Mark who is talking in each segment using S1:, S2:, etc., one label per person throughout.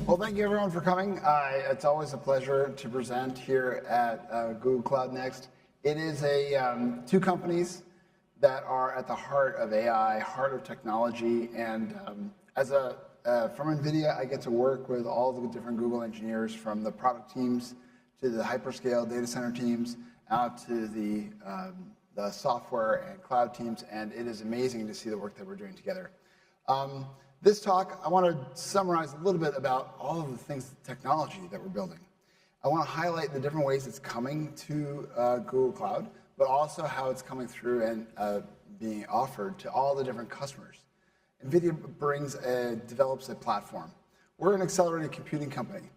S1: Well, thank you everyone for coming. It's always a pleasure to present here at Google Cloud Next. It is two companies that are at the heart of AI, heart of technology, and from NVIDIA, I get to work with all the different Google engineers, from the product teams to the hyperscale data center teams, out to the software and cloud teams, and it is amazing to see the work that we're doing together. This talk, I want to summarize a little bit about all of the things, technology that we're building. I want to highlight the different ways it's coming to Google Cloud, but also how it's coming through and being offered to all the different customers. NVIDIA develops a platform. We're an accelerated computing company,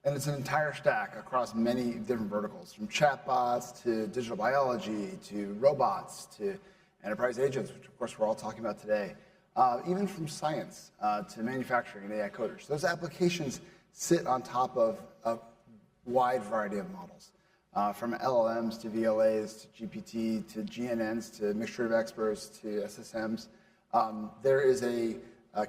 S1: and it's an entire stack across many different verticals, from chatbots to digital biology to robots to enterprise agents, which of course we're all talking about today. Even from science to manufacturing and AI coders. Those applications sit on top of a wide variety of models, from LLMs to VLAs to GPT to GNNs to mixture of experts to SSMs. There is a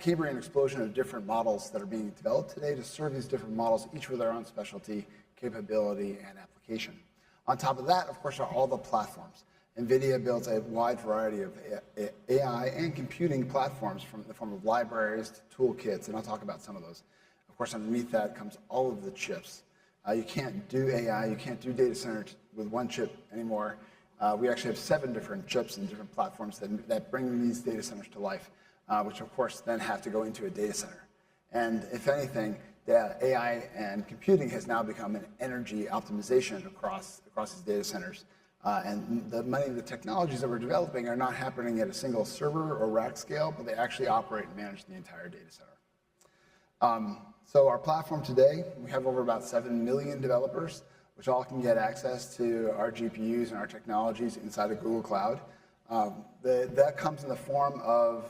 S1: Cambrian explosion of different models that are being developed today to serve these different models, each with their own specialty, capability, and application. On top of that, of course, are all the platforms. NVIDIA builds a wide variety of AI and computing platforms from the form of libraries to toolkits, and I'll talk about some of those. Of course, underneath that comes all of the chips. You can't do AI, you can't do data centers with one chip anymore. We actually have 7 different chips and different platforms that bring these data centers to life, which of course then have to go into a data center. And if anything, the AI and computing has now become an energy optimization across these data centers. And many of the technologies that we're developing are not happening at a single server or rack scale, but they actually operate and manage the entire data center. So our platform today, we have over about 7 million developers, which all can get access to our GPUs and our technologies inside of Google Cloud. That comes in the form of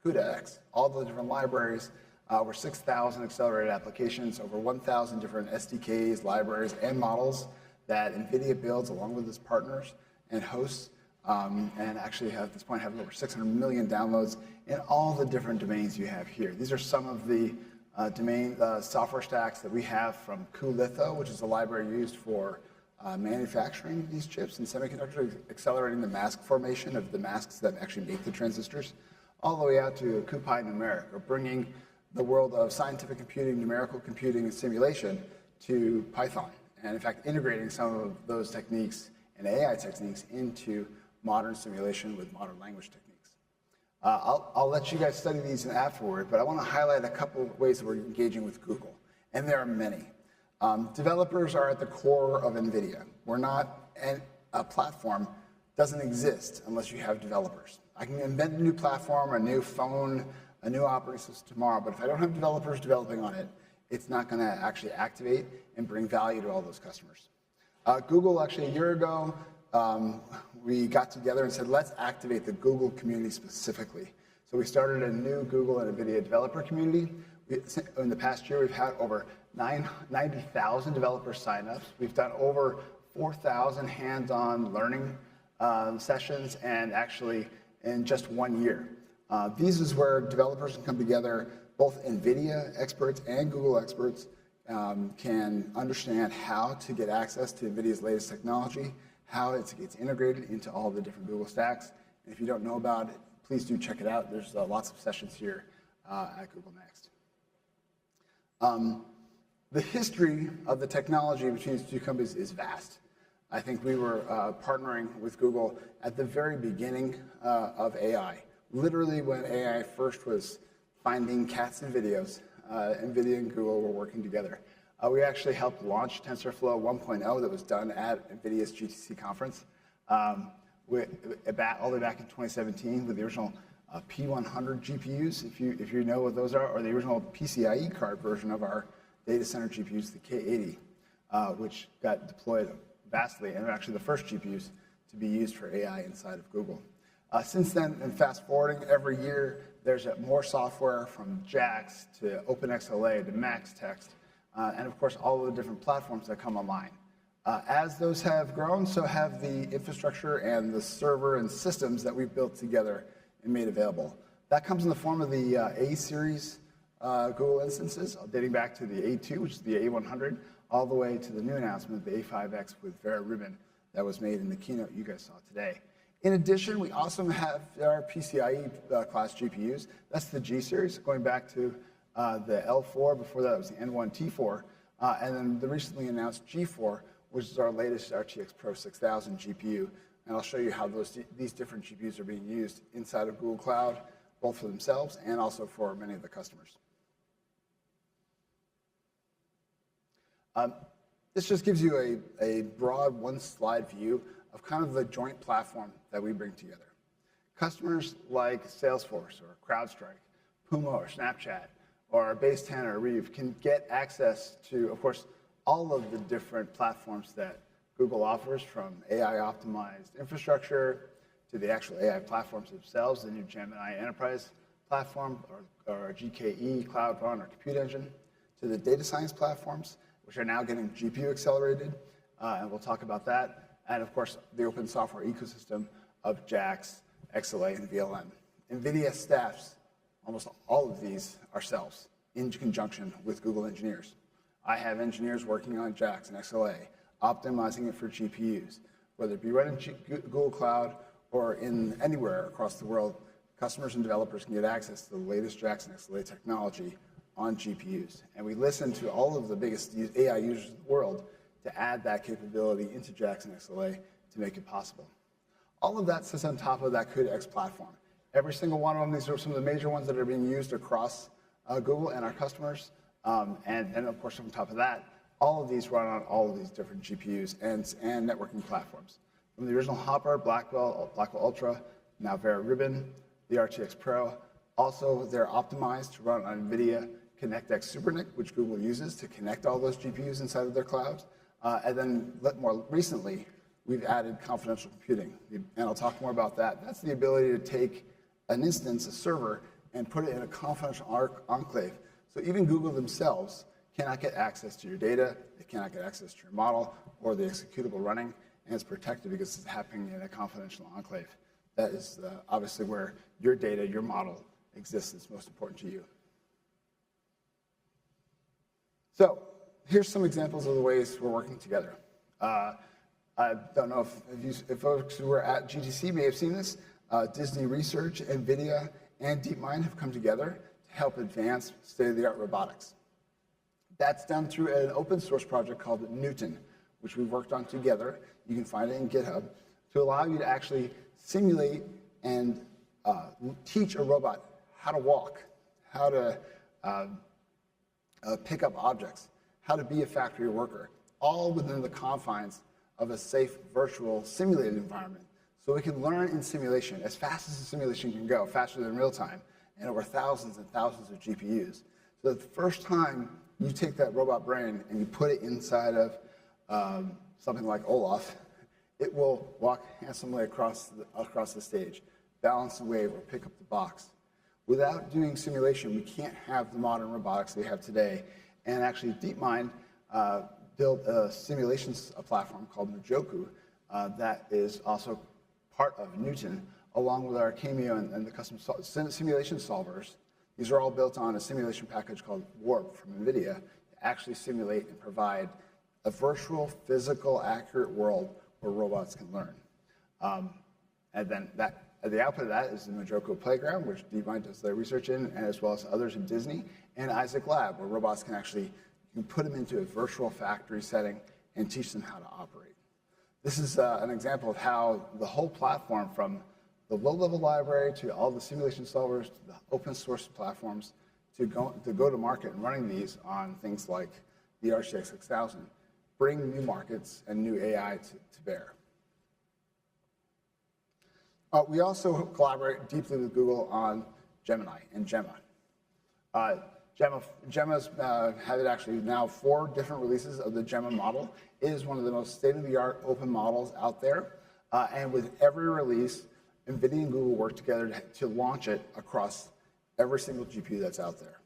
S1: CUDA-X, all the different libraries, over 6,000 accelerated applications, over 1,000 different SDKs, libraries, and models that NVIDIA builds along with its partners and hosts, and actually at this point have over 600 million downloads in all the different domains you have here. These are some of the software stacks that we have, from cuLitho, which is a library used for manufacturing these chips and semiconductors, accelerating the mask formation of the masks that actually make the transistors, all the way out to CuPy-Numeric, or bringing the world of scientific computing, numerical computing, and simulation to Python. And in fact, integrating some of those techniques and AI techniques into modern simulation with modern language techniques. I'll let you guys study these afterward, but I want to highlight a couple of ways that we're engaging with Google, and there are many. Developers are at the core of NVIDIA. A platform doesn't exist unless you have developers. I can invent a new platform, a new phone, a new operating system tomorrow, but if I don't have developers developing on it, it's not going to actually activate and bring value to all those customers. Google, actually a year ago, we got together and said, let's activate the Google community specifically. So we started a new Google and NVIDIA developer community. In the past year, we've had over 90,000 developer signups. We've done over 4,000 hands-on learning sessions, and actually in just 1 year. These is where developers can come together. Both NVIDIA experts and Google experts can understand how to get access to NVIDIA's latest technology, how it gets integrated into all the different Google stacks. And if you don't know about it, please do check it out. There's lots of sessions here at Google Next. The history of the technology between these two companies is vast. I think we were partnering with Google at the very beginning of AI. Literally when AI first was finding cats in videos, NVIDIA and Google were working together. We actually helped launch TensorFlow 1.0 that was done at NVIDIA's GTC conference all the way back in 2017 with the original P100 GPUs, if you know what those are, or the original PCIe card version of our data center GPUs, the K80, which got deployed vastly, and are actually the first GPUs to be used for AI inside of Google. Since then, and fast forwarding, every year there's more software, from JAX to OpenXLA to MaxText, and of course all of the different platforms that come online. As those have grown, so have the infrastructure and the server and systems that we've built together and made available. That comes in the form of the A-series Google instances, dating back to the A2, which is the A100, all the way to the new announcement, the A5X with Vera Rubin that was made in the keynote you guys saw today. In addition, we also have our PCIe class GPUs. That's the G series, going back to the L4. Before that, it was the N1 T4. And then the recently announced G4, which is our latest RTX Pro 6000 GPU. And I'll show you how these different GPUs are being used inside of Google Cloud, both for themselves and also for many of the customers. This just gives you a broad one-slide view of kind of the joint platform that we bring together. Customers like Salesforce or CrowdStrike, Puma or Snapchat, or Base 10 or Reeve can get access to, of course, all of the different platforms that Google offers, from AI-optimized infrastructure to the actual AI platforms themselves, the new Gemini Enterprise platform, or GKE, Cloud Run, or Compute Engine, to the data science platforms, which are now getting GPU accelerated, and we'll talk about that. And of course, the open software ecosystem of JAX, XLA, and VLM. NVIDIA staffs almost all of these ourselves in conjunction with Google engineers. I have engineers working on JAX and XLA, optimizing it for GPUs. Whether it be running Google Cloud or in anywhere across the world, customers and developers can get access to the latest JAX and XLA technology on GPUs. And we listen to all of the biggest AI users in the world to add that capability into JAX and XLA to make it possible. All of that sits on top of that CUDA-X platform. Every single one of them, these are some of the major ones that are being used across Google and our customers. And of course, on top of that, all of these run on all of these different GPUs and networking platforms. From the original Hopper, Blackwell Ultra, now Vera Rubin, the RTX Pro. Also, they're optimized to run on NVIDIA ConnectX SuperNIC, which Google uses to connect all those GPUs inside of their clouds. And then more recently, we've added confidential computing. And I'll talk more about that. That's the ability to take an instance, a server, and put it in a confidential enclave. So even Google themselves cannot get access to your data, they cannot get access to your model or the executable running, and it's protected because it's happening in a confidential enclave. That is obviously where your data, your model exists. It's most important to you. So here's some examples of the ways we're working together. I don't know if folks who were at GTC may have seen this. Disney Research, NVIDIA, and DeepMind have come together to help advance state-of-the-art robotics. That's done through an open source project called Newton, which we've worked on together. You can find it in GitHub, to allow you to actually simulate and teach a robot how to walk, how to pick up objects, how to be a factory worker, all within the confines of a safe virtual simulated environment. So we can learn in simulation as fast as the simulation can go, faster than real time, and over thousands and thousands of GPUs. So the first time you take that robot brain and you put it inside of something like Olaf, it will walk handsomely across the stage, balance the wave, or pick up the box. Without doing simulation, we can't have the modern robotics we have today. And actually, DeepMind built a simulations platform called Mojoku that is also part of Newton, along with our Cameo and the custom simulation solvers. These are all built on a simulation package called Warp from NVIDIA to actually simulate and provide a virtual, physical, accurate world where robots can learn. And then the output of that is the Mojoku Playground, which DeepMind does their research in, and as well as others in Disney, and Isaac Lab, where robots can actually, you can put them into a virtual factory setting and teach them how to operate. This is an example of how the whole platform, from the low-level library to all the simulation solvers to the open source platforms, to go to market and running these on things like the RTX 6000, bring new markets and new AI to bear. We also collaborate deeply with Google on Gemini and Gemma. Gemma's had actually now 4 different releases of the Gemma model. It is one of the most state-of-the-art open models out there. And with every release, NVIDIA and Google work together to launch it across every single GPU that's out there.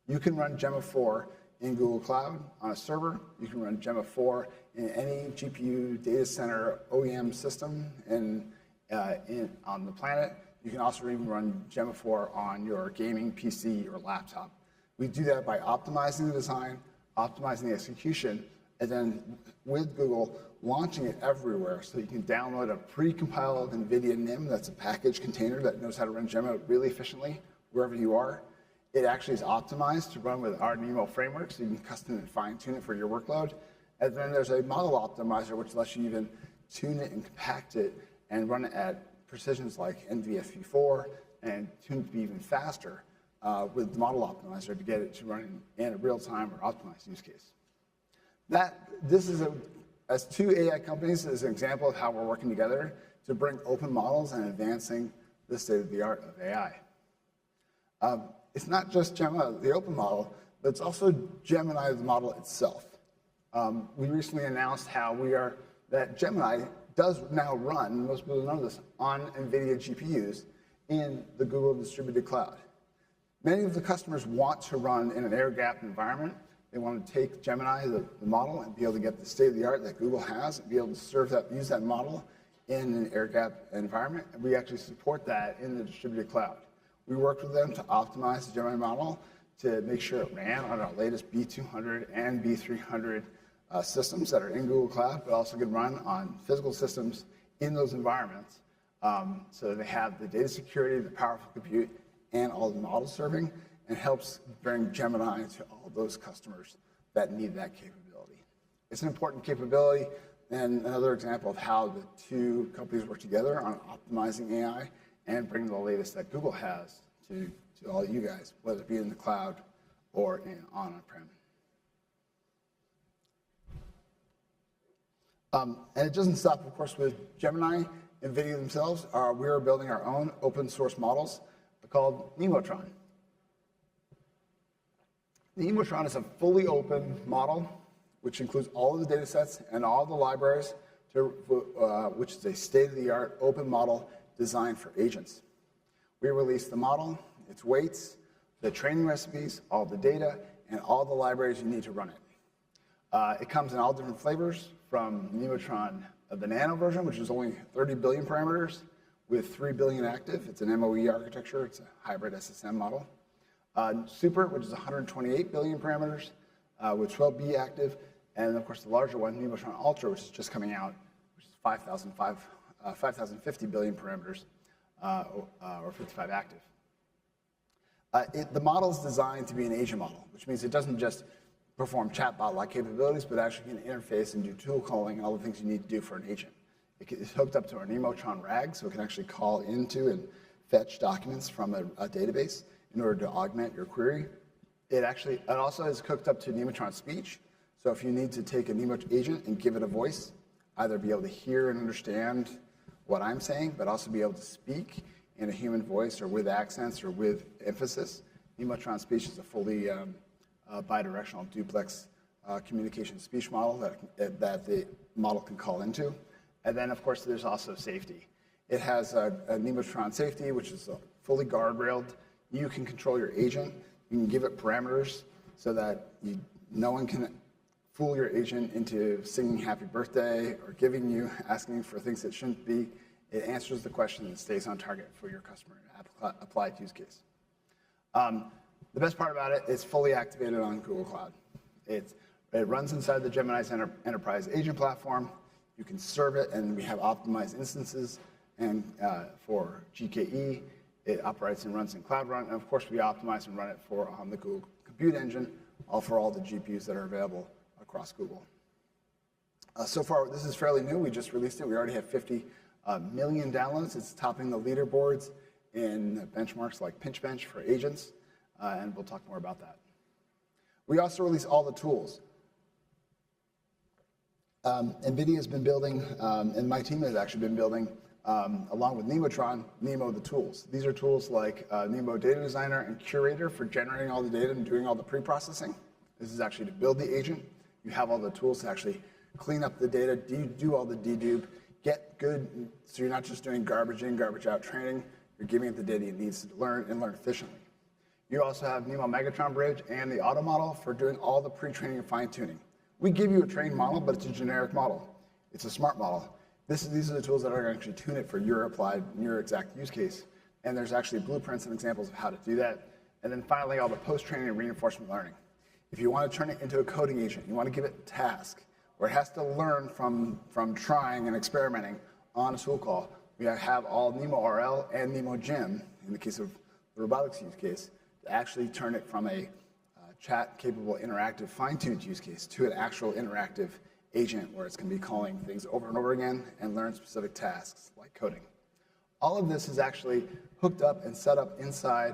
S1: You can run Gemma 4 in Google Cloud on a server. You can run Gemma 4 in any GPU data center OEM system on the planet. You can also even run Gemma 4 on your gaming PC or laptop. We do that by optimizing the design, optimizing the execution, and then with Google, launching it everywhere so you can download a pre-compiled NVIDIA NIM, that's a package container that knows how to run Gemma really efficiently wherever you are. It actually is optimized to run with our NeMo framework, so you can custom and fine-tune it for your workload. And then there's a model optimizer, which lets you even tune it and compact it and run it at precisions like NVFP4 and tune it to be even faster with the model optimizer to get it to run in a real-time or optimized use case. This is as two AI companies is an example of how we're working together to bring open models and advancing the state-of-the-art of AI. It's not just Gemma, the open model, but it's also Gemini, the model itself. We recently announced that Gemini does now run, most people know this, on NVIDIA GPUs in the Google Distributed Cloud. Many of the customers want to run in an air-gapped environment. They want to take Gemini, the model, and be able to get the state-of-the-art that Google has, and be able to use that model in an air-gapped environment. And we actually support that in the distributed cloud. We worked with them to optimize the Gemini model to make sure it ran on our latest B200 and B300 systems that are in Google Cloud, but also can run on physical systems in those environments. So they have the data security, the powerful compute, and all the model serving, and helps bring Gemini to all those customers that need that capability. It's an important capability, and another example of how the two companies work together on optimizing AI and bringing the latest that Google has to all you guys, whether it be in the cloud or on-prem. And it doesn't stop, of course, with Gemini. NVIDIA themselves, we are building our own open source models called Nemotron. The Nemotron is a fully open model, which includes all of the data sets and all the libraries, which is a state-of-the-art open model designed for agents. We released the model, its weights, the training recipes, all the data, and all the libraries you need to run it. It comes in all different flavors, from Nemotron, the Nano version, which is only 30 billion parameters with 3 billion active. It's an MOE architecture. It's a hybrid SSM model. Super, which is 128 billion parameters with 12B active. And of course, the larger one, Nemotron Ultra, which is just coming out, which is 5,050 billion parameters or 55 active. The model is designed to be an agent model, which means it doesn't just perform chatbot-like capabilities, but actually can interface and do tool calling and all the things you need to do for an agent. It's hooked up to our Nemotron RAG, so it can actually call into and fetch documents from a database in order to augment your query. It also is hooked up to Nemotron Speech, so if you need to take a Nemotron agent and give it a voice, either be able to hear and understand what I'm saying, but also be able to speak in a human voice or with accents or with emphasis. Nemotron Speech is a fully bidirectional duplex communication speech model that the model can call into. And then, of course, there's also safety. It has a Nemotron Safety, which is fully guardrailed. You can control your agent. You can give it parameters so that no one can fool your agent into singing happy birthday or asking for things it shouldn't be. It answers the question and stays on target for your customer applied use case. The best part about it is fully activated on Google Cloud. It runs inside the Gemini's Enterprise Agent Platform. You can serve it, and we have optimized instances and for GKE. It operates and runs in Cloud Run, and of course we optimize and run it on the Google Compute Engine, for all the GPUs that are available across Google. So far, this is fairly new. We just released it. We already have 50 million downloads. It's topping the leaderboards in benchmarks like PinchBench for agents, and we'll talk more about that. We also release all the tools. NVIDIA has been building, and my team has actually been building, along with Nemotron, Nemo the tools. These are tools like Nemo Data Designer and Curator for generating all the data and doing all the pre-processing. This is actually to build the agent. You have all the tools to actually clean up the data, do all the dedupe, get good, so you're not just doing garbage in, garbage out training. You're giving it the data it needs to learn and learn efficiently. You also have Nemo Megatron Bridge and the auto model for doing all the pre-training and fine-tuning. We give you a trained model, but it's a generic model. It's a smart model. These are the tools that are going to actually tune it for your exact use case. And there's actually blueprints and examples of how to do that. And then finally, all the post-training and reinforcement learning. If you want to turn it into a coding agent, you want to give it a task where it has to learn from trying and experimenting on a tool call, we have all Nemo RL and Nemo Gym, in the case of the robotics use case, to actually turn it from a chat-capable, interactive, fine-tuned use case to an actual interactive agent where it's going to be calling things over and over again and learn specific tasks like coding. All of this is actually hooked up and set up inside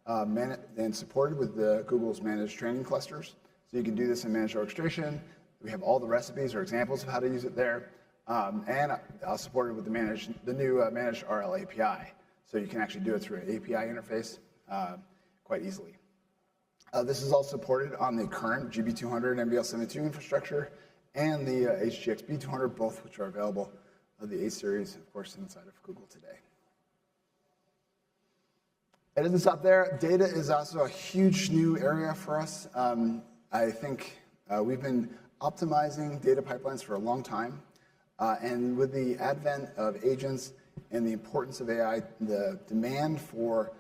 S1: and supported with Google's managed training clusters. So you can do this in managed orchestration. We have all the recipes or examples of how to use it there. And I'll support it with the new managed RL API. So you can actually do it through an API interface quite easily. This is all supported on the current GB200 and NVL72 infrastructure and the HGX B200, both which are available of the A series, of course, inside of Google today. It doesn't stop there. Data is also a huge new area for us. I think we've been optimizing data pipelines for a long time. And with the advent of agents and the importance of AI, the demand for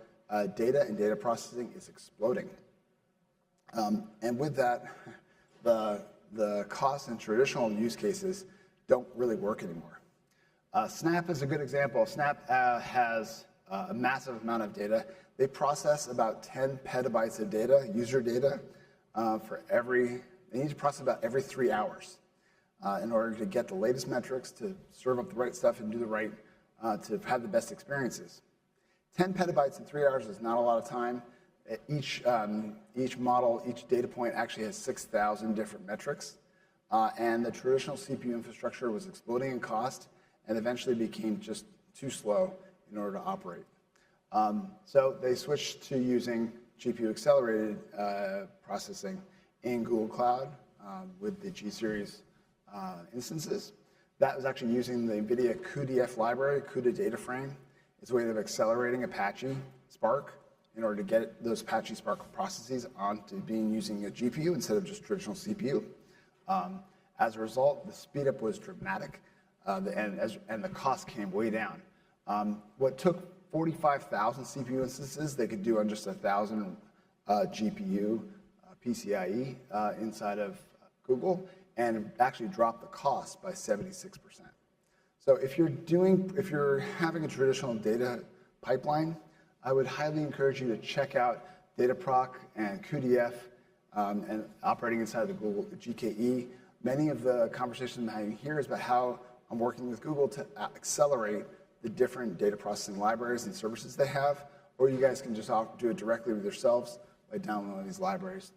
S1: data and data processing is exploding. And with that, the cost and traditional use cases don't really work anymore. Snap is a good example. Snap has a massive amount of data. They process about 10 petabytes of data, user data, they need to process about every 3 hours in order to get the latest metrics, to serve up the right stuff and do the right, to have the best experiences. 10 petabytes in 3 hours is not a lot of time. Each model, each data point actually has 6,000 different metrics. And the traditional CPU infrastructure was exploding in cost and eventually became just too slow in order to operate. So they switched to using GPU accelerated processing in Google Cloud with the G series instances. That was actually using the NVIDIA cuDF library, CUDA data frame. It's a way of accelerating Apache Spark in order to get those Apache Spark processes onto using a GPU instead of just traditional CPU. As a result, the speed up was dramatic, and the cost came way down. What took 45,000 CPU instances, they could do on just 1,000 GPU PCIe inside of Google, and actually dropped the cost by 76%. So if you're having a traditional data pipeline, I would highly encourage you to check out Dataproc and cuDF and operating inside of the Google GKE. Many of the conversations I'm having here is about how I'm working with Google to accelerate the different data processing libraries and services they have, or you guys can just do it directly with yourselves by downloading these libraries,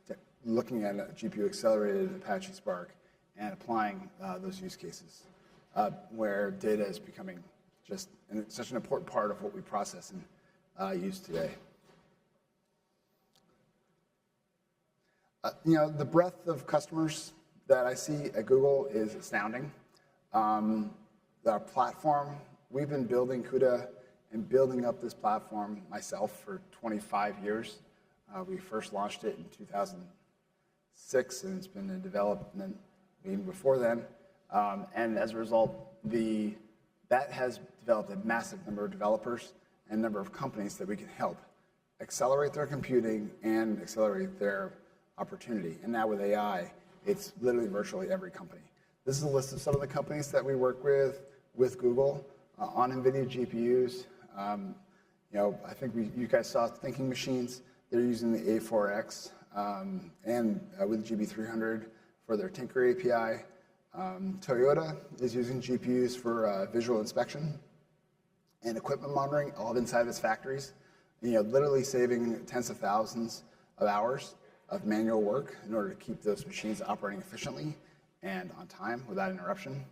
S1: looking at a GPU accelerated Apache Spark and applying those use cases where data is becoming just such an important part of what we process and use today. The breadth of customers that I see at Google is astounding. Our platform, we've been building CUDA and building up this platform myself for 25 years. We first launched it in 2006, and it's been in development even before then. And as a result, that has developed a massive number of developers and a number of companies that we can help accelerate their computing and accelerate their opportunity. And now with AI, it's literally virtually every company. This is a list of some of the companies that we work with Google on NVIDIA GPUs. I think you guys saw Thinking Machines. They're using the A4X and with GB300 for their Tinker API. Toyota is using GPUs for visual inspection and equipment monitoring, all inside its factories. Literally saving tens of thousands of hours of manual work in order to keep those machines operating efficiently and on time without interruption.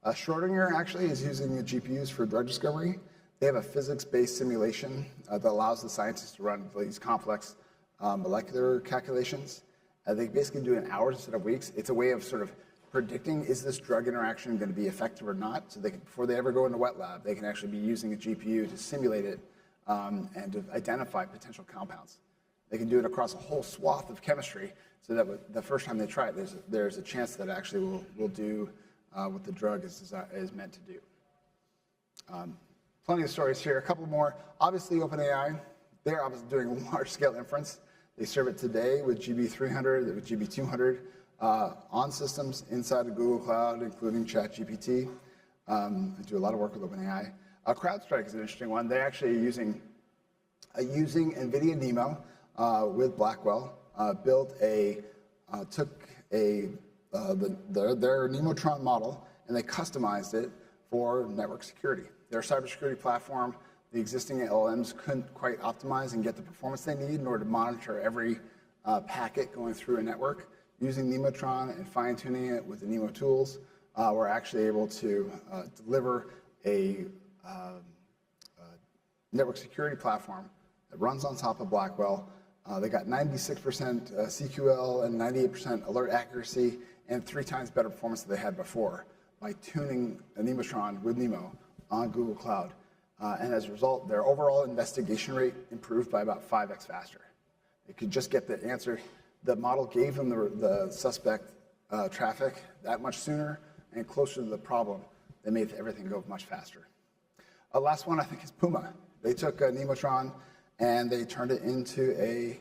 S1: Schrodinger actually is using the GPUs for drug discovery. They have a physics-based simulation that allows the scientists to run these complex molecular calculations. They basically do it in hours instead of weeks. It's a way of sort of predicting, is this drug interaction going to be effective or not? So before they ever go into wet lab, they can actually be using a GPU to simulate it and to identify potential compounds. They can do it across a whole swath of chemistry so that the first time they try it, there's a chance that it actually will do what the drug is meant to do. Plenty of stories here. A couple more. Obviously, OpenAI, they're obviously doing large-scale inference. They serve it today with GB300, with GB200 on systems inside of Google Cloud, including ChatGPT. They do a lot of work with OpenAI. CrowdStrike is an interesting one. They're actually using NVIDIA NeMo with Blackwell, took their Nemotron model and they customized it for network security. Their cybersecurity platform, the existing LLMs couldn't quite optimize and get the performance they need in order to monitor every packet going through a network. Using Nemotron and fine-tuning it with the NeMo tools, we're actually able to deliver a network security platform that runs on top of Blackwell. They got 96% CQL and 98% alert accuracy and 3 times better performance than they had before by tuning a Nemotron with NeMo on Google Cloud. And as a result, their overall investigation rate improved by about 5x faster. They could just get the answer. The model gave them the suspect traffic that much sooner and closer to the problem. That made everything go much faster. Last one, I think, is Puma. They took Nemotron and they turned it into a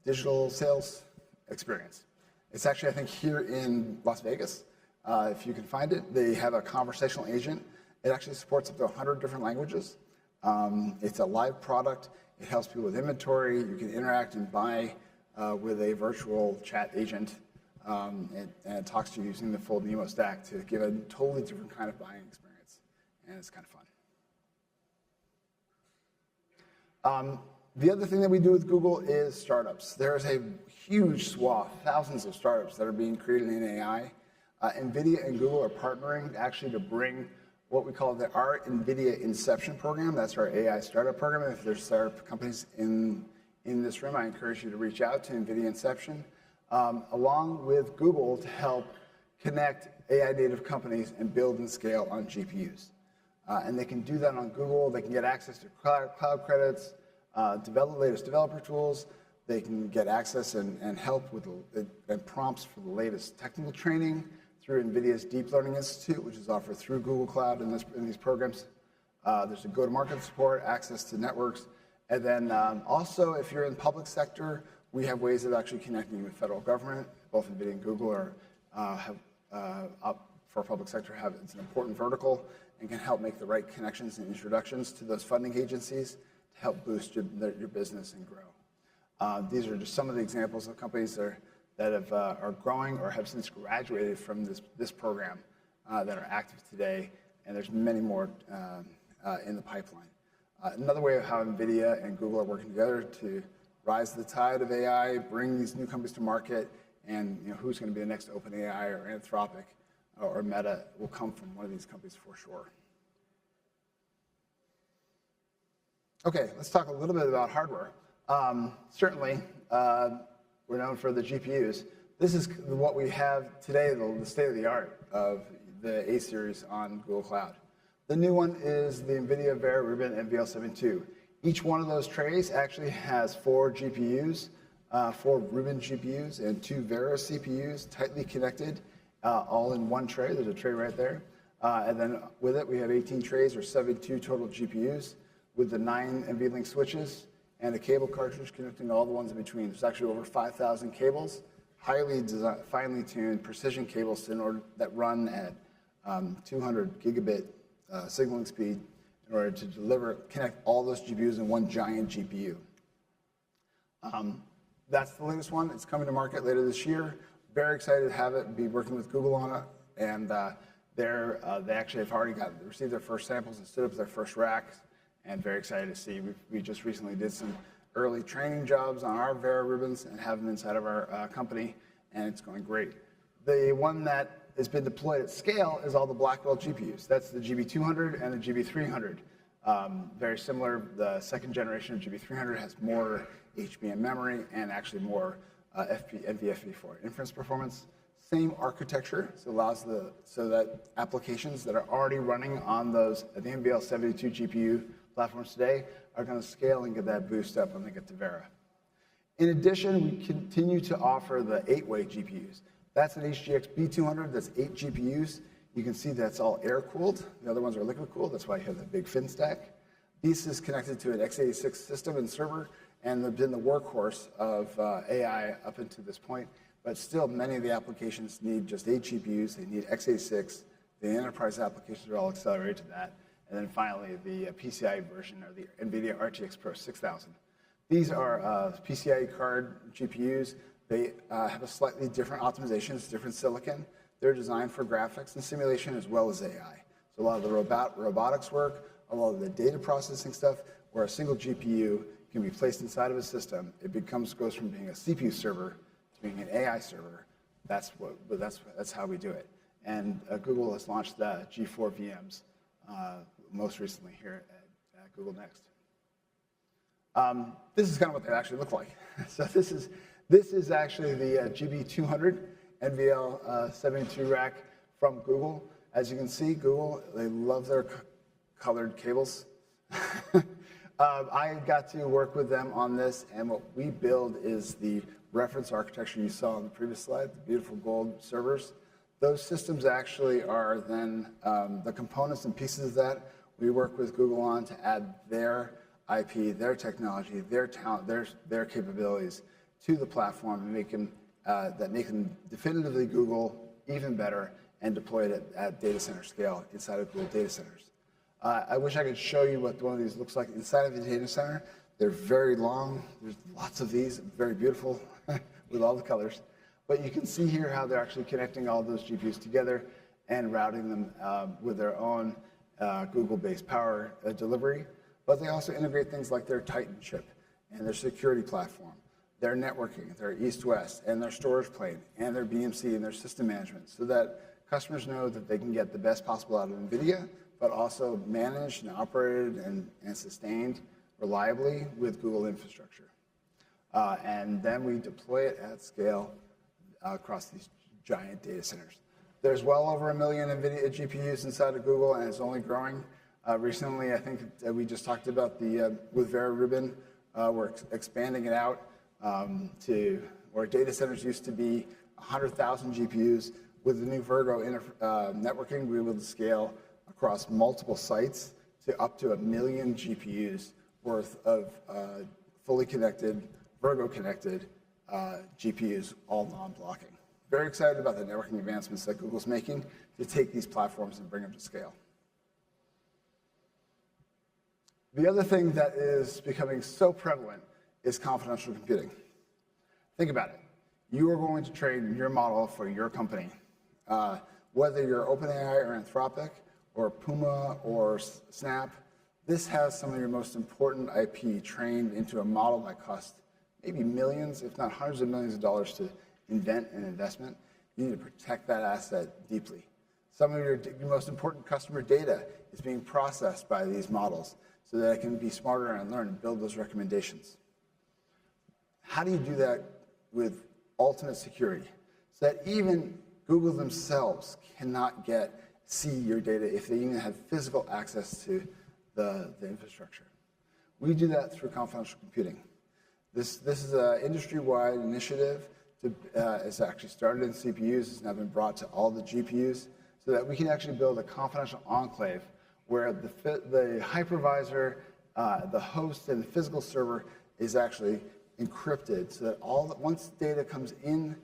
S1: digital sales experience. It's actually, I think, here in Las Vegas. If you can find it, they have a conversational agent. It actually supports up to 100 different languages. It's a live product. It helps people with inventory. You can interact and buy with a virtual chat agent, and it talks to you using the full NeMo stack to give a totally different kind of buying experience, and it's kind of fun. The other thing that we do with Google is startups. There's a huge swath, thousands of startups that are being created in AI. NVIDIA and Google are partnering actually to bring what we call our NVIDIA Inception program. That's our AI startup program. And if there's startup companies in this room, I encourage you to reach out to NVIDIA Inception, along with Google to help connect AI native companies and build and scale on GPUs. And they can do that on Google. They can get access to cloud credits, develop the latest developer tools. They can get access and help with and prompts for the latest technical training through NVIDIA's Deep Learning Institute, which is offered through Google Cloud in these programs. There's a go-to-market support, access to networks. And then also, if you're in the public sector, we have ways of actually connecting with federal government. Both NVIDIA and Google for public sector it's an important vertical and can help make the right connections and introductions to those funding agencies to help boost your business and grow. These are just some of the examples of companies that are growing or have since graduated from this program that are active today, and there's many more in the pipeline. Another way of how NVIDIA and Google are working together to rise the tide of AI, bring these new companies to market, and who's going to be the next OpenAI or Anthropic or Meta will come from one of these companies for sure. Okay, let's talk a little bit about hardware. Certainly, we're known for the GPUs. This is what we have today, the state of the art of the A series on Google Cloud. The new one is the NVIDIA Vera Rubin NVL72. Each one of those trays actually has 4 GPUs, 4 Rubin GPUs and 2 Vera CPUs tightly connected, all in one tray. There's a tray right there. And then with it, we have 18 trays or 72 total GPUs with the 9 NVLink switches and a cable cartridge connecting all the ones in between. There's actually over 5,000 cables, highly finely tuned precision cables that run at 200 gigabit signaling speed in order to connect all those GPUs in one giant GPU. That's the latest one. It's coming to market later this year. Very excited to have it, be working with Google on it. And they actually have already received their first samples and stood up their first racks. And very excited to see. We just recently did some early training jobs on our Vera Rubins and have them inside of our company, and it's going great. The one that has been deployed at scale is all the Blackwell GPUs. That's the GB200 and the GB300. Very similar. The second generation of GB300 has more HBM memory and actually more NVFE for inference performance. Same architecture, so allows so that applications that are already running on the NVL72 GPU platforms today are going to scale and get that boost up when they get to Vera. In addition, we continue to offer the 8-way GPUs. That's an HGX B200, that's 8 GPUs. You can see that's all air-cooled. The other ones are liquid-cooled, that's why you have the big fin stack. This is connected to an x86 system and server, and they've been the workhorse of AI up until this point. But still, many of the applications need just 8 GPUs. They need x86. The enterprise applications are all accelerated to that. And then finally, the PCIe version, or the NVIDIA RTX Pro 6000. These are PCIe card GPUs. They have a slightly different optimization. It's different silicon. They're designed for graphics and simulation as well as AI. So a lot of the robotics work, a lot of the data processing stuff, where a single GPU can be placed inside of a system, it goes from being a CPU server to being an AI server. That's how we do it. And Google has launched the G4 VMs most recently here at Google Next. This is kind of what they actually look like. So this is actually the GB200 NVL 72 rack from Google. As you can see, Google, they love their colored cables. I got to work with them on this, and what we build is the reference architecture you saw on the previous slide, the beautiful gold servers. Those systems actually are then the components and pieces of that we work with Google on to add their IP, their technology, their talent, their capabilities to the platform and make them definitively Google even better and deploy it at data center scale inside of Google data centers. I wish I could show you what one of these looks like inside of the data center. They're very long. There's lots of these, very beautiful with all the colors. But you can see here how they're actually connecting all those GPUs together and routing them with their own Google-based power delivery. But they also integrate things like their Titan chip and their security platform, their networking, their east-west, and their storage plane, and their BMC and their system management, so that customers know that they can get the best possible out of NVIDIA, but also managed and operated and sustained reliably with Google infrastructure. And then we deploy it at scale across these giant data centers. There's well over 1 million NVIDIA GPUs inside of Google, and it's only growing. Recently, I think we just talked about with Vera Rubin, we're expanding it out to where data centers used to be 100,000 GPUs. With the new Virgo networking, we will scale across multiple sites to up to 1 million GPUs worth of fully connected, Virgo-connected GPUs, all non-blocking. Very excited about the networking advancements that Google's making to take these platforms and bring them to scale. The other thing that is becoming so prevalent is confidential computing. Think about it. You are going to train your model for your company. Whether you're OpenAI or Anthropic or Puma or Snap, this has some of your most important IP trained into a model that costs maybe millions, if not hundreds of millions of dollars to invent and investment. You need to protect that asset deeply. Some of your most important customer data is being processed by these models so that it can be smarter and learn and build those recommendations. How do you do that with ultimate security so that even Google themselves cannot see your data if they even have physical access to the infrastructure? We do that through confidential computing. This is an industry-wide initiative. It's actually started in CPUs. It's now been brought to all the GPUs so that we can actually build a confidential enclave where the hypervisor, the host, and the physical server is actually encrypted so that once data comes in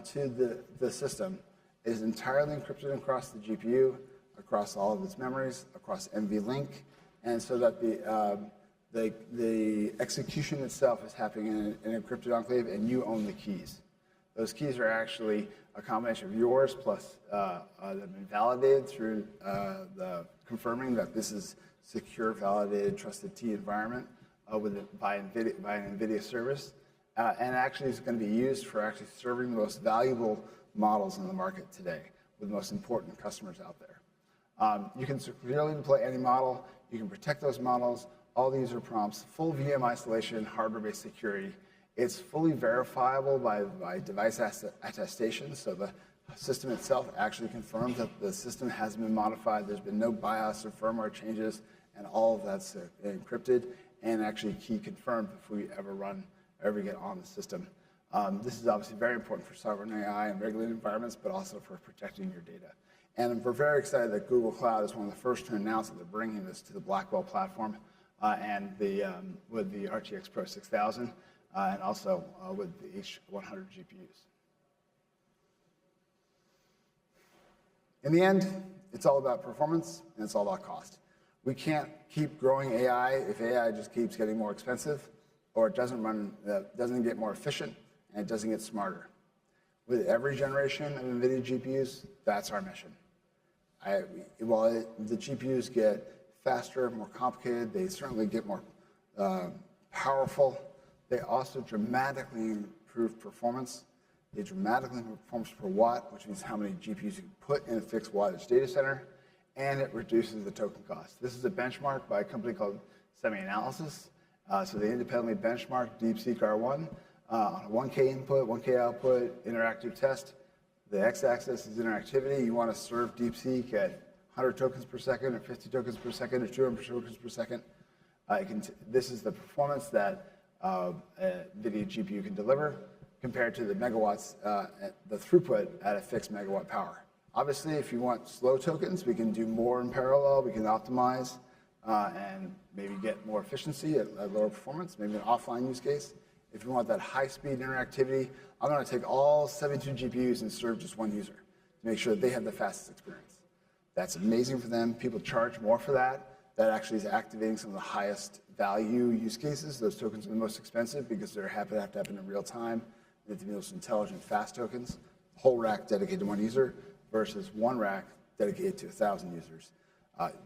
S1: to the system, it is entirely encrypted across the GPU, across all of its memories, across NVLink, and so that the execution itself is happening in an encrypted enclave, and you own the keys. Those keys are actually a combination of yours plus they've been validated through the confirming that this is secure, validated, trusted T environment by an NVIDIA service, and actually is going to be used for actually serving the most valuable models in the market today with the most important customers out there. You can securely deploy any model. You can protect those models. All the user prompts, full VM isolation, hardware-based security. It's fully verifiable by device attestation, so the system itself actually confirms that the system hasn't been modified. There's been no BIOS or firmware changes, and all of that's encrypted and actually key confirmed if we ever get on the system. This is obviously very important for sovereign AI and regulated environments, but also for protecting your data. And we're very excited that Google Cloud is one of the first to announce that they're bringing this to the Blackwell platform. and with the RTX Pro 6000, and also with the H100 GPUs. In the end, it's all about performance and it's all about cost. We can't keep growing AI if AI just keeps getting more expensive, or it doesn't get more efficient, and it doesn't get smarter. With every generation of NVIDIA GPUs, that's our mission. While the GPUs get faster, more complicated, they certainly get more powerful. They also dramatically improve performance. They dramatically improve performance per watt, which means how many GPUs you can put in a fixed wattage data center, and it reduces the token cost. This is a benchmark by a company called SemiAnalysis. So they independently benchmarked DeepSeek R1 on a 1K input, 1K output, interactive test. The x-axis is interactivity. You want to serve DeepSeek at 100 tokens per second, or 50 tokens per second, or 200 tokens per second. This is the performance that NVIDIA GPU can deliver compared to the megawatts, the throughput at a fixed megawatt power. Obviously, if you want slow tokens, we can do more in parallel. We can optimize and maybe get more efficiency at lower performance, maybe an offline use case. If you want that high-speed interactivity, I'm going to take all 72 GPUs and serve just one user to make sure that they have the fastest experience. That's amazing for them. People charge more for that. That actually is activating some of the highest value use cases. Those tokens are the most expensive because they're have to happen in real time. They have to be the most intelligent, fast tokens. Whole rack dedicated to one user versus one rack dedicated to 1,000 users.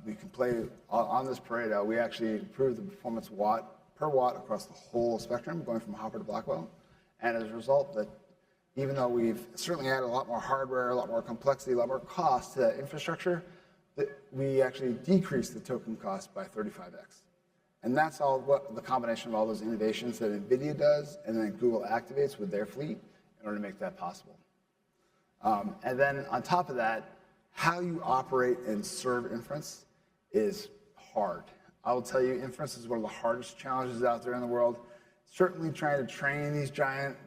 S1: We can play on this Pareto. We actually improve the performance per watt across the whole spectrum, going from Hopper to Blackwell. And as a result, that even though we've certainly added a lot more hardware, a lot more complexity, a lot more cost to that infrastructure, we actually decreased the token cost by 35x. And that's all what the combination of all those innovations that NVIDIA does and then Google activates with their fleet in order to make that possible. And then on top of that, how you operate and serve inference is hard. I will tell you, inference is one of the hardest challenges out there in the world. Certainly trying to train these giant,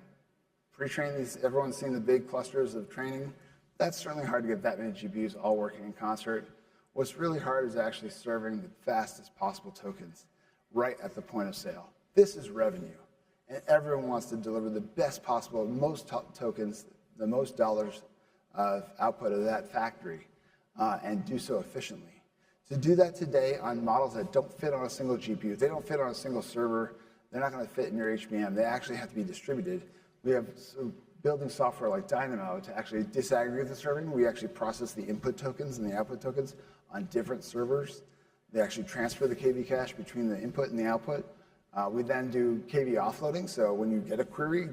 S1: pre-train these, everyone's seen the big clusters of training. That's certainly hard to get that many GPUs all working in concert. What's really hard is actually serving the fastest possible tokens right at the point of sale. This is revenue, and everyone wants to deliver the best possible, most tokens, the most dollars of output of that factory, and do so efficiently. To do that today on models that don't fit on a single GPU, they don't fit on a single server, they're not going to fit in your HBM, they actually have to be distributed. We have building software like Dynamo to actually disaggregate the serving. We actually process the input tokens and the output tokens on different servers. They actually transfer the KV cache between the input and the output. We then do KV offloading. So when you get a query,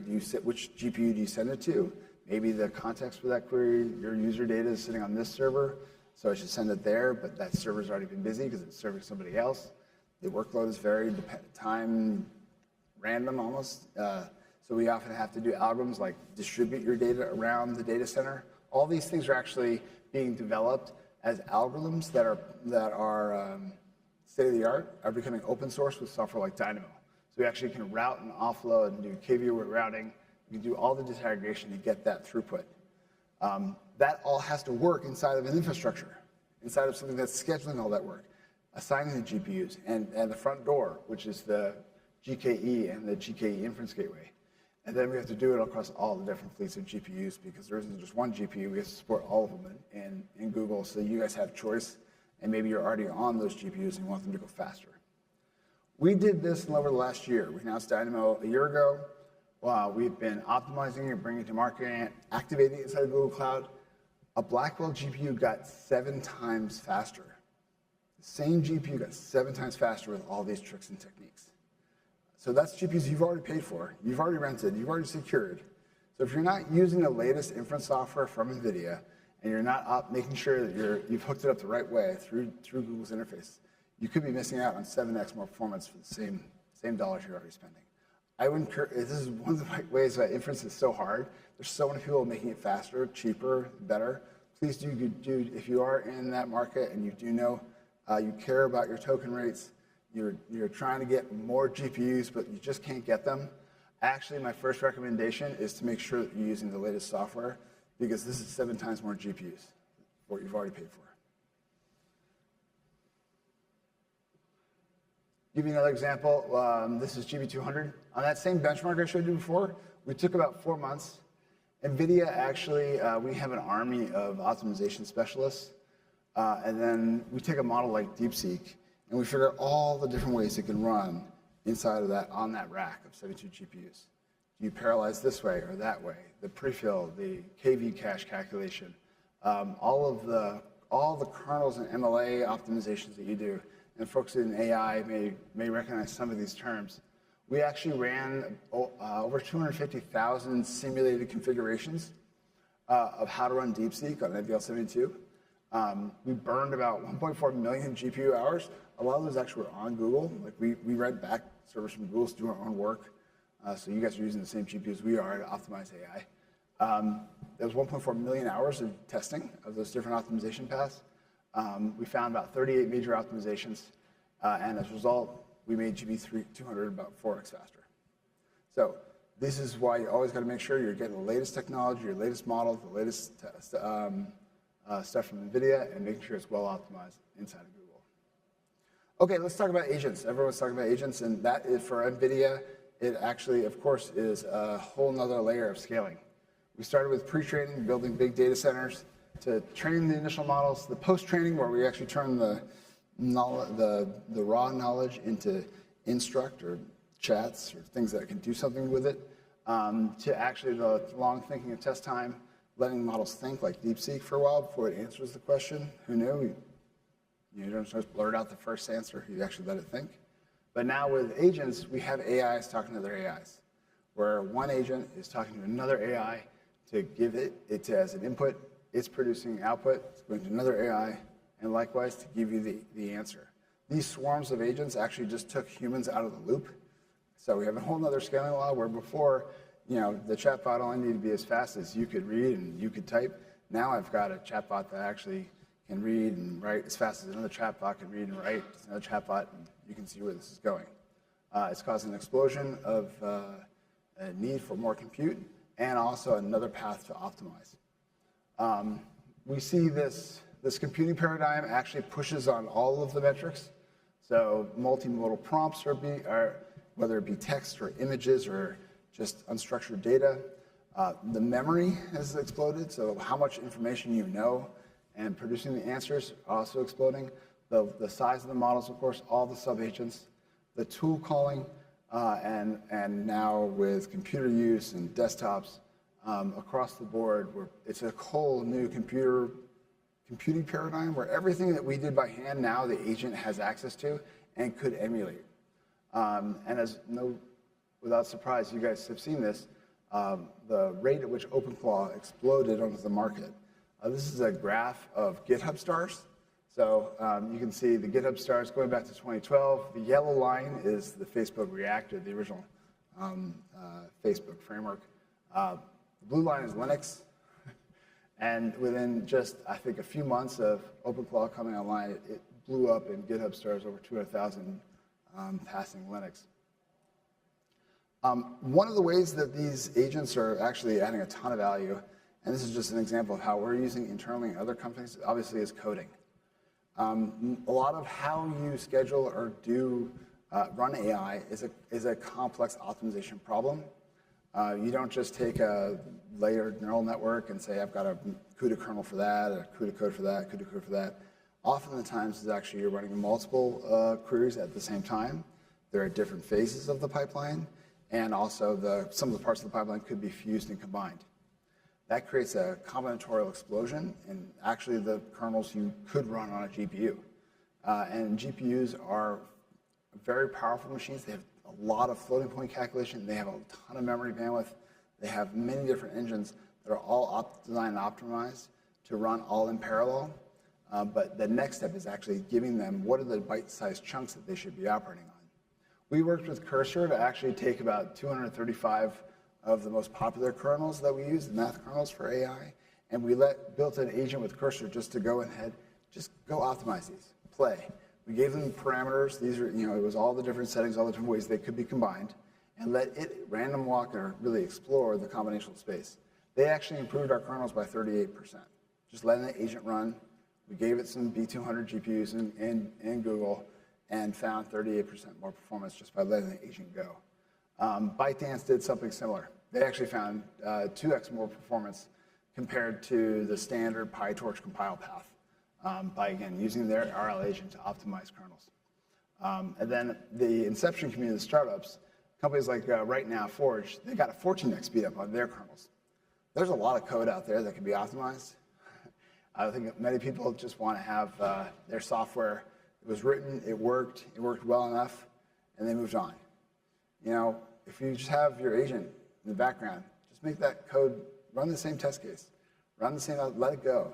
S1: which GPU do you send it to? Maybe the context for that query, your user data is sitting on this server, so I should send it there, but that server's already been busy because it's serving somebody else. The workload is very time random almost. So we often have to do algorithms like distribute your data around the data center. All these things are actually being developed as algorithms that are state of the art, are becoming open source with software like Dynamo. So we actually can route and offload and do KV routing. We can do all the disaggregation to get that throughput. That all has to work inside of an infrastructure, inside of something that's scheduling all that work, assigning the GPUs, and the front door, which is the GKE and the GKE inference gateway. And then we have to do it across all the different fleets of GPUs because there isn't just one GPU. We have to support all of them in Google, so you guys have choice, and maybe you're already on those GPUs and you want them to go faster. We did this over the last year. We announced Dynamo a year ago. We've been optimizing it, bringing it to market, and activating it inside Google Cloud. A Blackwell GPU got 7 times faster. The same GPU got 7 times faster with all these tricks and techniques. So that's GPUs you've already paid for, you've already rented, you've already secured. So if you're not using the latest inference software from NVIDIA, and you're not making sure that you've hooked it up the right way through Google's interface, you could be missing out on 7x more performance for the same dollars you're already spending. I would encourage, this is one of the ways that inference is so hard. There's so many people making it faster, cheaper, better. Please do, if you are in that market and you do know, you care about your token rates, you're trying to get more GPUs, but you just can't get them. Actually, my first recommendation is to make sure that you're using the latest software because this is 7 times more GPUs for what you've already paid for. Give you another example. This is GB200. On that same benchmark I showed you before, we took about 4 months. NVIDIA actually, we have an army of optimization specialists. And then we take a model like DeepSeek, and we figure out all the different ways it can run inside of that, on that rack of 72 GPUs. Do you parallelize this way or that way? The prefill, the KV cache calculation, all the kernels and MLA optimizations that you do. And folks in AI may recognize some of these terms. We actually ran over 250,000 simulated configurations of how to run DeepSeek on NVL72. We burned about 1.4 million GPU hours. A lot of those actually were on Google. Like we read back servers from Google to do our own work. So you guys are using the same GPUs we are to optimize AI. There was 1.4 million hours of testing of those different optimization paths. We found about 38 major optimizations, and as a result, we made GB200 about 4x faster. So this is why you always got to make sure you're getting the latest technology, your latest model, the latest stuff from NVIDIA, and making sure it's well optimized inside of Google. Okay, let's talk about agents. Everyone's talking about agents, and that is for NVIDIA. It actually, of course, is a whole nother layer of scaling. We started with pre-training, building big data centers, to training the initial models, the post-training where we actually turn the raw knowledge into instruct or chats or things that can do something with it, to actually the long thinking and test time, letting models think like DeepSeek for a while before it answers the question. Who knew? You don't just blurt out the first answer, you actually let it think. But now with agents, we have AIs talking to other AIs, where one agent is talking to another AI to give it as an input, it's producing output, it's going to another AI, and likewise to give you the answer. These swarms of agents actually just took humans out of the loop. So we have a whole other scaling law where before, the chatbot only needed to be as fast as you could read and you could type. Now I've got a chatbot that actually can read and write as fast as another chatbot can read and write. It's another chatbot, and you can see where this is going. It's causing an explosion of a need for more compute and also another path to optimize. We see this computing paradigm actually pushes on all of the metrics. So multimodal prompts are whether it be text or images or just unstructured data. The memory has exploded, so how much information you know and producing the answers also exploding. The size of the models, of course, all the sub-agents, the tool calling, and now with computer use and desktops across the board, it's a whole new computing paradigm where everything that we did by hand now the agent has access to and could emulate. And without surprise, you guys have seen this, the rate at which OpenClaw exploded onto the market. This is a graph of GitHub stars. So you can see the GitHub stars going back to 2012. The yellow line is the Facebook Reactor, the original Facebook framework. The blue line is Linux. And within just, I think, a few months of OpenClaw coming online, it blew up in GitHub stars over 200,000 passing Linux. One of the ways that these agents are actually adding a ton of value, and this is just an example of how we're using internally in other companies, obviously is coding. A lot of how you schedule or run AI is a complex optimization problem. You don't just take a layered neural network and say, I've got a CUDA kernel for that, a CUDA code for that, CUDA code for that. Often the times it's actually you're running multiple queries at the same time. There are different phases of the pipeline, and also some of the parts of the pipeline could be fused and combined. That creates a combinatorial explosion, and actually the kernels you could run on a GPU. And GPUs are very powerful machines. They have a lot of floating point calculation. They have a ton of memory bandwidth. They have many different engines that are all designed and optimized to run all in parallel. But the next step is actually giving them what are the bite-sized chunks that they should be operating on. We worked with Cursor to actually take about 235 of the most popular kernels that we use, the math kernels for AI, and we built an agent with Cursor just to go ahead, just go optimize these, play. We gave them parameters. These are, it was all the different settings, all the different ways they could be combined, and let it random walk or really explore the combinational space. They actually improved our kernels by 38%. Just letting the agent run. We gave it some B200 GPUs in Google, and found 38% more performance just by letting the agent go. ByteDance did something similar. They actually found 2x more performance compared to the standard PyTorch compile path by, again, using their RL agent to optimize kernels. And then the inception community of startups, companies like right now Forge, they got a 14x speed up on their kernels. There's a lot of code out there that can be optimized. I think many people just want to have their software. It was written, it worked well enough, and they moved on. You know, if you just have your agent in the background, just make that code run the same test case, run the same, let it go.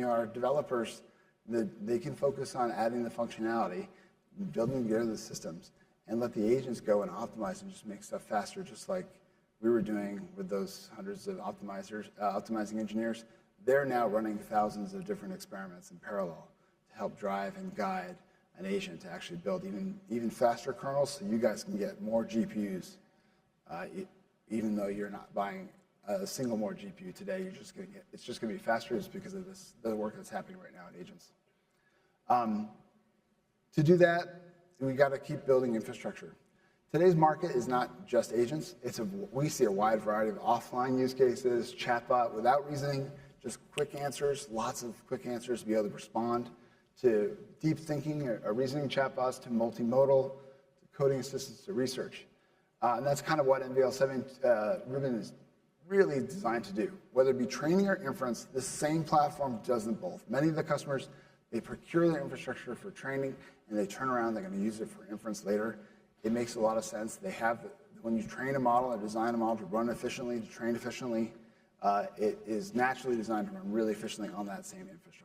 S1: Our developers, they can focus on adding the functionality, building together the systems, and let the agents go and optimize and just make stuff faster, just like we were doing with those hundreds of optimizing engineers. They're now running thousands of different experiments in parallel to help drive and guide an agent to actually build even faster kernels, so you guys can get more GPUs, even though you're not buying a single more GPU today. It's just going to be faster just because of the work that's happening right now in agents. To do that, we got to keep building infrastructure. Today's market is not just agents. We see a wide variety of offline use cases, chatbot without reasoning, just quick answers, lots of quick answers to be able to respond, to deep thinking or reasoning chatbots, to multimodal, to coding assistance, to research. And that's kind of what NVL7 Rubin is really designed to do. Whether it be training or inference, the same platform does them both. Many of the customers, they procure their infrastructure for training, and they turn around, they're going to use it for inference later. It makes a lot of sense. When you train a model or design a model to run efficiently, to train efficiently, it is naturally designed to run really efficiently on that same infrastructure.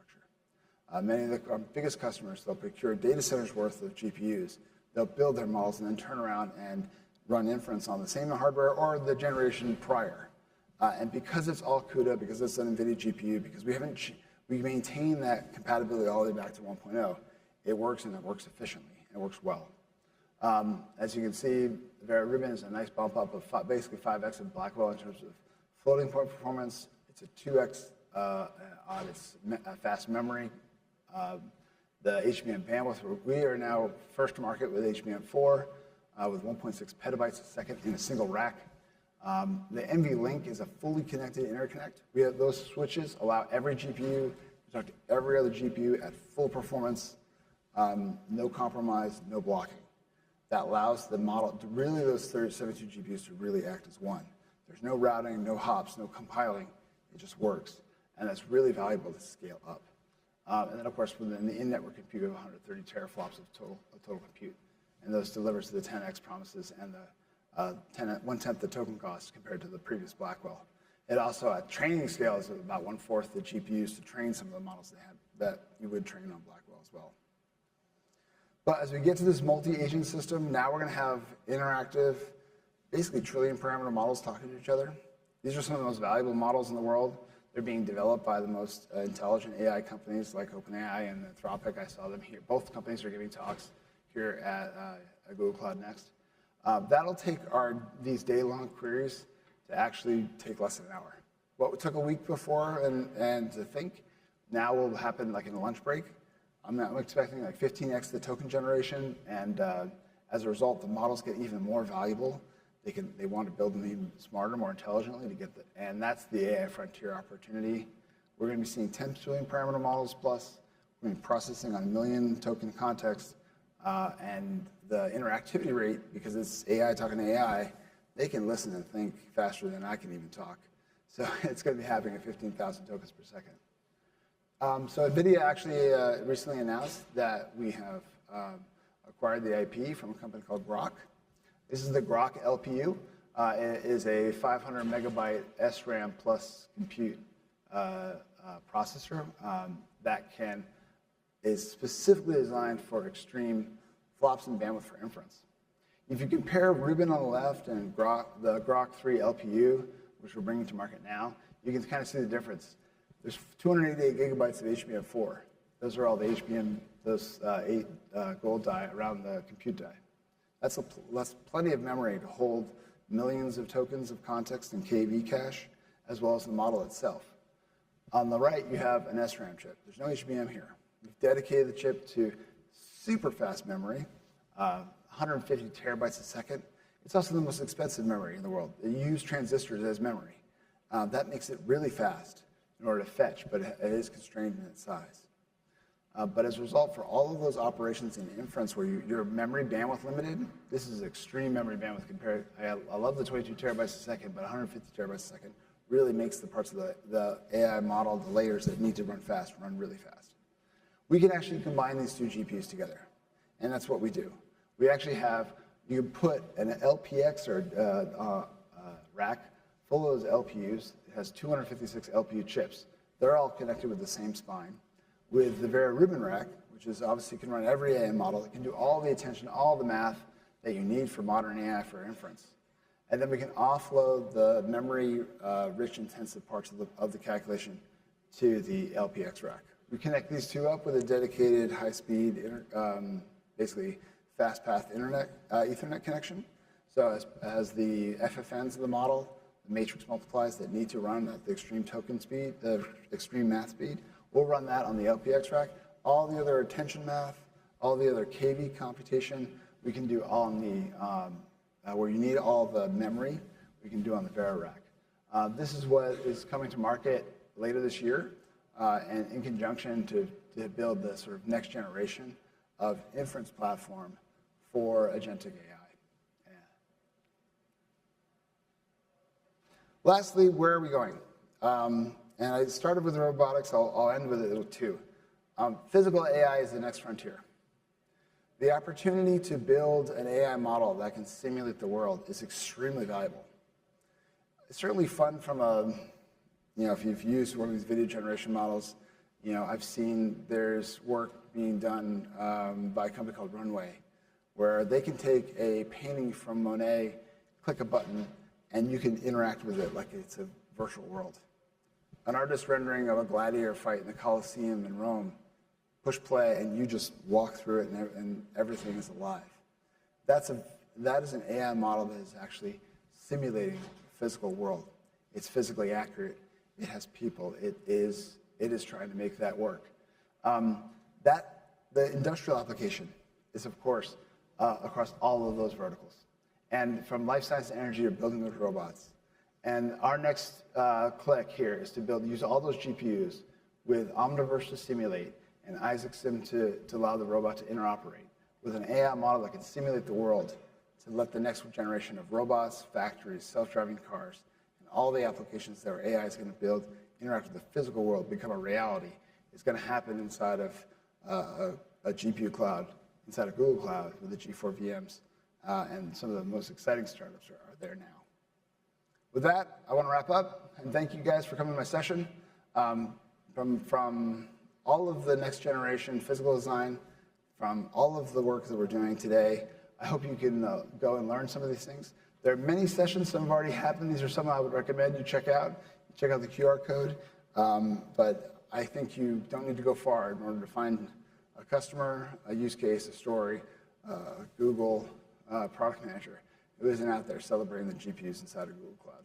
S1: Many of our biggest customers, they'll procure data centers worth of GPUs. They'll build their models and then turn around and run inference on the same hardware or the generation prior. And because it's all CUDA, because it's an NVIDIA GPU, because we maintain that compatibility all the way back to 1.0, it works, and it works efficiently, and it works well. As you can see, Vera Rubin is a nice bump up of basically 5x of Blackwell in terms of floating point performance. It's a 2x on its fast memory. The HBM bandwidth, we are now first to market with HBM4 with 1.6 petabytes a second in a single rack. The NVLink is a fully connected interconnect. Those switches allow every GPU to talk to every other GPU at full performance, no compromise, no blocking. That allows the model to really, those 72 GPUs to really act as one. There's no routing, no hops, no compiling. It just works. And that's really valuable to scale up. And then, of course, within the in-network compute of 130 teraflops of total compute. And those delivers to the 10x promises and the 1/10 the token cost compared to the previous Blackwell. It also, at training scale, is about 1/4 the GPUs to train some of the models they had that you would train on Blackwell as well. But as we get to this multi-agent system, now we're going to have interactive, basically trillion parameter models talking to each other. These are some of the most valuable models in the world. They're being developed by the most intelligent AI companies like OpenAI and Anthropic. I saw them here. Both companies are giving talks here at Google Cloud Next. That'll take these day-long queries to actually take less than an hour. What took a week before and to think, now will happen like in a lunch break. I'm expecting like 15x the token generation, and as a result, the models get even more valuable. They want to build them even smarter, more intelligently to get and that's the AI frontier opportunity. We're going to be seeing 10 trillion parameter models plus. We're going to be processing on 1 million token contexts, and the interactivity rate, because it's AI talking to AI, they can listen and think faster than I can even talk. So it's going to be happening at 15,000 tokens per second. So NVIDIA actually recently announced that we have acquired the IP from a company called Grok. This is the Grok LPU. It is a 500 megabyte SRAM plus compute processor that is specifically designed for extreme flops and bandwidth for inference. If you compare Rubin on the left and the Grok 3 LPU, which we're bringing to market now, you can kind of see the difference. There's 288 gigabytes of HBM4. Those are all the those 8 gold die around the compute die. That's plenty of memory to hold millions of tokens of context and KV cache, as well as the model itself. On the right, you have an SRAM chip. There's no HBM here. We've dedicated the chip to super fast memory, 150 terabytes a second. It's also the most expensive memory in the world. It uses transistors as memory. That makes it really fast in order to fetch, but it is constrained in its size. But as a result, for all of those operations in inference where your memory bandwidth limited, this is extreme memory bandwidth compared. I love the 22 terabytes a second, but 150 terabytes a second really makes the parts of the AI model, the layers that need to run fast, run really fast. We can actually combine these two GPUs together, and that's what we do. We actually have, you can put an LPX or rack full of those LPUs. It has 256 LPU chips. They're all connected with the same spine. With the Vera Rubin rack, which is obviously can run every AI model, it can do all the attention, all the math that you need for modern AI for inference. And then we can offload the memory-rich, intensive parts of the calculation to the LPX rack. We connect these two up with a dedicated high-speed, basically fast path Ethernet connection. So as the FFNs of the model, the matrix multiplies that need to run at the extreme token speed, the extreme math speed, we'll run that on the LPX rack. All the other attention math, all the other KV computation, we can do all on the where you need all the memory, we can do on the Vera rack. This is what is coming to market later this year, and in conjunction to build the sort of next generation of inference platform for agentic AI. Yeah. Lastly, where are we going? And I started with robotics, I'll end with it too. Physical AI is the next frontier. The opportunity to build an AI model that can simulate the world is extremely valuable. It's certainly fun from if you've used one of these video generation models, I've seen there's work being done by a company called Runway, where they can take a painting from Monet, click a button, and you can interact with it like it's a virtual world. An artist rendering of a gladiator fight in the Colosseum in Rome, push play, and you just walk through it, and everything is alive. That is an AI model that is actually simulating the physical world. It's physically accurate. It has people. It is trying to make that work. The industrial application is, of course, across all of those verticals. And from life science to energy to building those robots. And our next click here is to use all those GPUs with Omniverse to simulate and Isaac Sim to allow the robot to interoperate with an AI model that can simulate the world to let the next generation of robots, factories, self-driving cars, and all the applications that our AI is going to build interact with the physical world, become a reality. It's going to happen inside of a GPU cloud, inside of Google Cloud with the G4 VMs, and some of the most exciting startups are there now. With that, I want to wrap up, and thank you guys for coming to my session. From all of the next generation physical design, from all of the work that we're doing today, I hope you can go and learn some of these things. There are many sessions, some have already happened. These are some I would recommend you check out. Check out the QR code, but I think you don't need to go far in order to find a customer, a use case, a story, Google product manager who isn't out there celebrating the GPUs inside of Google Cloud.